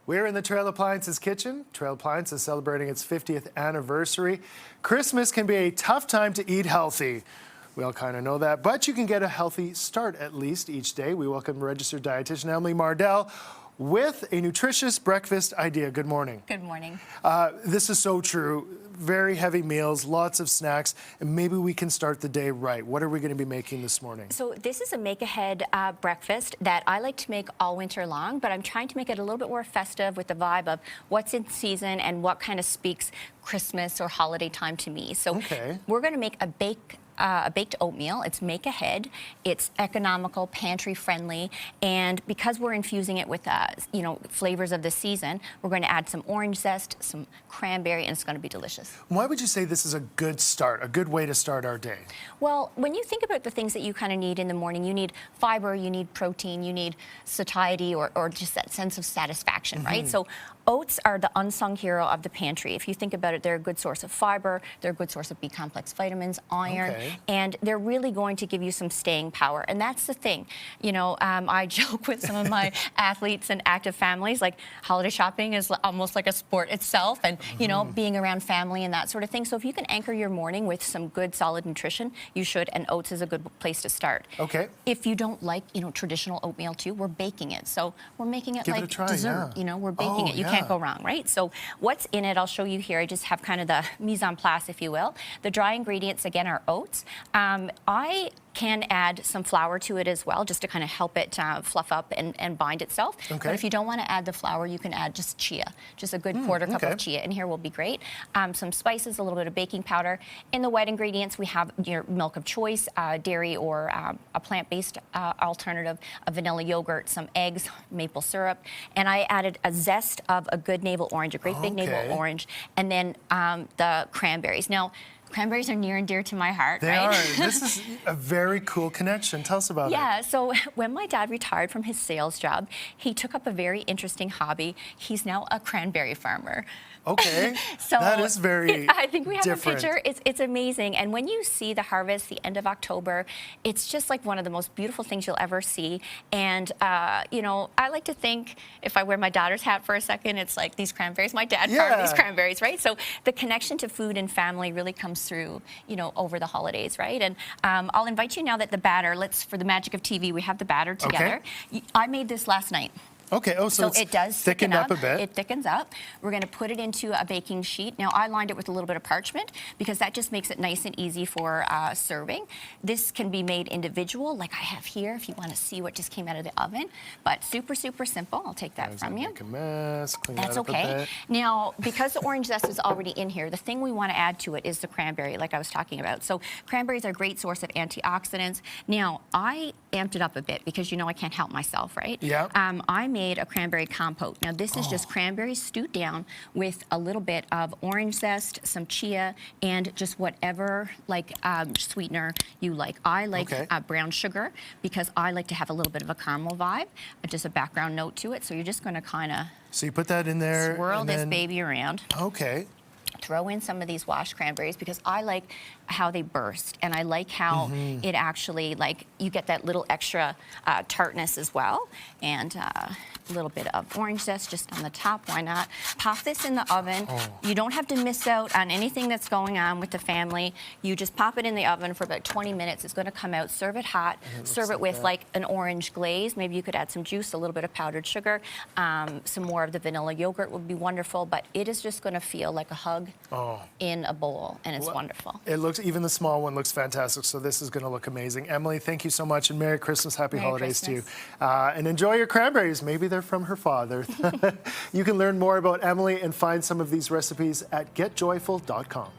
We're in the Trail Appliances kitchen. Trail Appliances is celebrating its 50th anniversary. Christmas can be a tough time to eat healthy. We all kind of know that, but you can get a healthy start at least each day. We welcome registered dietitian Emily Mardell with a nutritious breakfast idea. Good morning. Good morning. This is so true. Very heavy meals, lots of snacks, and maybe we can start the day right. What are we going to be making this morning? So this is a make-ahead breakfast that I like to make all winter long, but I'm trying to make it a little bit more festive with the vibe of what's in season and what kind of speaks Christmas or holiday time to me. So we're going to make a baked oatmeal. It's make ahead. It's economical, pantry friendly, and because we're infusing it with flavors of the season, we're going to add some orange zest, some cranberry, and it's going to be delicious. Why would you say this is a good start, a good way to start our day? Well, when you think about the things that you kind of need in the morning, you need fiber, you need protein, you need satiety, or just that sense of satisfaction, right? So oats are the unsung hero of the pantry. If you think about it, they're a good source of fiber, they're a good source of B-complex vitamins, iron, and they're really going to give you some staying power. And that's the thing. You know, I joke with some of my athletes and active families, like holiday shopping is almost like a sport itself, and, you know, being around family and that sort of thing. So if you can anchor your morning with some good, solid nutrition, you should, and oats is a good place to start. If you don't like, traditional oatmeal too, we're baking it. So we're making it like dessert, we're baking it. You can't go wrong, right? So what's in it, I'll show you here. I just have kind of the mise en place, if you will. The dry ingredients, again, are oats. I can add some flour to it as well, just to kind of help it fluff up and bind itself. But if you don't want to add the flour, you can add just chia, just a good quarter cup of chia in here will be great. Some spices, a little bit of baking powder. In the wet ingredients, we have your milk of choice, dairy or a plant-based alternative, a vanilla yogurt, some eggs, maple syrup, and I added a zest of a good navel orange, a great big navel orange, and then the cranberries. Now, cranberries are near and dear to my heart, They are. This is a very cool connection. Tell us about it. Yeah, so when my dad retired from his sales job, he took up a very interesting hobby. He's now a cranberry farmer. Okay, so that is very I think we have different. a picture. It's amazing. And when you see the harvest, the end of October, it's just like one of the most beautiful things you'll ever see. And, I like to think, if I wear my daughter's hat for a second, it's like these cranberries, my dad farmed these cranberries, right? So the connection to food and family really comes through, over the holidays, right? And I'll invite you now that the batter, for the magic of TV, we have the batter together. I made this last night. So it does thicken up a bit. It thickens up. We're going to put it into a baking sheet. Now, I lined it with a little bit of parchment because that just makes it nice and easy for serving. This can be made individual, like I have here, if you want to see what just came out of the oven. But super, super simple. I'll take that from you. Make a mess, clean That's that up a bit. Now, because the orange zest is already in here, the thing we want to add to it is the cranberry, like I was talking about. So cranberries are a great source of antioxidants. Now, I amped it up a bit because I can't help myself, right? Yeah. I made a cranberry compote. Now this is just cranberries stewed down with a little bit of orange zest, some chia, and just whatever sweetener you like. I like brown sugar because I like to have a little bit of a caramel vibe, just a background note to it. So you're just going to kind of you put that in there, swirl this baby around. Throw in some of these washed cranberries because I like how they burst, and I like how it actually, you get that little extra tartness as well, and a little bit of orange zest just on the top. Why not? Pop this in the oven. You don't have to miss out on anything that's going on with the family. You just pop it in the oven for about 20 minutes. It's going to come out. Serve it hot. Serve it with an orange glaze. Maybe you could add some juice, a little bit of powdered sugar. Some more of the vanilla yogurt would be wonderful, but it is just going to feel like a hug in a bowl, and it's wonderful. It looks, even the small one looks fantastic, so this is going to look amazing. Emily, thank you so much, and Merry Christmas, Happy Holidays to you. And enjoy your cranberries. Maybe they're from her father. You can learn more about Emily and find some of these recipes at getjoyful.com.